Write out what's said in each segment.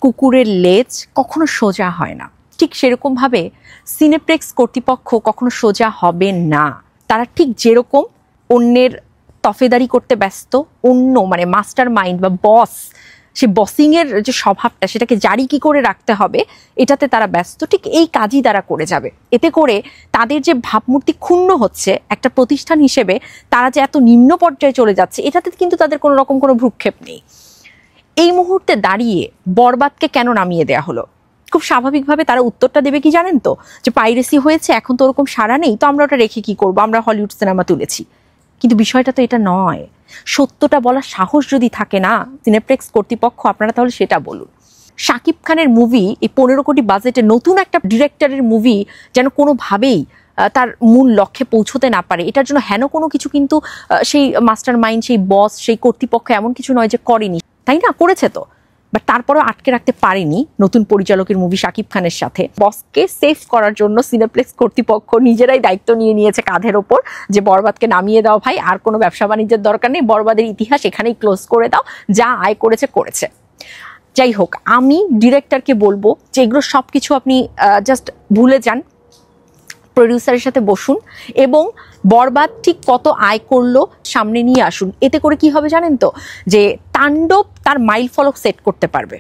কুকুরের লেজ কখনো সোজা হয় না, ঠিক সেরকমভাবে সিনেপ্লেক্স কর্তৃপক্ষ কখনো সোজা হবে না। তারা ঠিক যেরকম অন্যের তফেদারি করতে ব্যস্ত, অন্য মানে মাস্টার মাইন্ড বা বস, সে বসিংয়ের যে স্বভাবটা সেটাকে জারি কি করে রাখতে হবে এটাতে তারা ব্যস্ত, ঠিক এই কাজই তারা করে যাবে। এতে করে তাদের যে ভাবমূর্তি ক্ষুণ্ণ হচ্ছে একটা প্রতিষ্ঠান হিসেবে, তারা যে এত নিম্ন পর্যায়ে চলে যাচ্ছে, এটাতে কিন্তু তাদের কোনো রকম কোনো ভ্রুক্ষেপ নেই। এই মুহূর্তে দাঁড়িয়ে বরবাদকে কেন নামিয়ে দেয়া হলো? খুব স্বাভাবিকভাবে তারা উত্তরটা দেবে কি জানেন তো, যে পাইরেসি হয়েছে, এখন তো ওরকম সাড়া নেই, তো আমরা ওটা রেখে কি করবো, আমরা হলিউড সিনেমা তুলেছি। কিন্তু বিষয়টা তো এটা নয়। সত্যটা বলার সাহস যদি থাকে না সিনেপ্লেক্স কর্তৃপক্ষ, আপনারা তাহলে সেটা বলুন। শাকিব খানের মুভি, এই 15 কোটি বাজেটে নতুন একটা ডিরেক্টরের মুভি যেন কোনোভাবেই তার মূল লক্ষ্যে পৌঁছতে না পারে, এটার জন্য হেন কোনো কিছু কিন্তু সেই মাস্টার মাইন্ড, সেই বস, সেই কর্তৃপক্ষ এমন কিছু নয় যে করেনি, তাই না? করেছে তো, বাট তারপরেও আটকে রাখতে পারেনি নতুন পরিচালকের মুভি শাকিব খানের সাথে। বসকে সেভ করার জন্য সিনেপ্লেক্স কর্তৃপক্ষ নিজেরাই দায়িত্ব নিয়ে নিয়েছে কাঁধের ওপর, যে বরবাদকে নামিয়ে দাও ভাই, আর কোনো ব্যবসা বাণিজ্যের দরকার নেই, বরবাদের ইতিহাস এখানেই ক্লোজ করে দাও, যা আয় করেছে করেছে। যাই হোক, আমি ডিরেক্টরকে বলবো যে এগুলো সব কিছু আপনি জাস্ট ভুলে যান, প্রডিউসারের সাথে বসুন এবং বরবাদ ঠিক কত আয় করলো সামনে নিয়ে আসুন। এতে করে কি হবে জানেন তো, যে তাণ্ডব তার মাইল ফলক সেট করতে পারবে।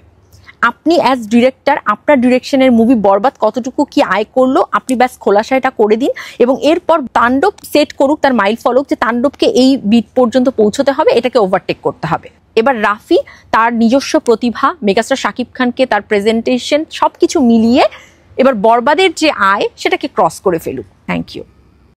আপনি অ্যাজ ডিরেক্টর আপনার ডিরেকশনের মুভি বরবাদ কতটুকু কি আয় করলো আপনি ব্যাস খোলাসা এটা করে দিন, এবং এরপর তাণ্ডব সেট করুক তার মাইল ফলক, যে তাণ্ডবকে এই বিট পর্যন্ত পৌঁছতে হবে, এটাকে ওভারটেক করতে হবে। এবার রাফি তার নিজস্ব প্রতিভা, মেগাস্টার শাকিব খানকে তার প্রেজেন্টেশন সবকিছু মিলিয়ে এবার বরবাদের যে আয় সেটাকে ক্রস করে ফেলুক। Thank you.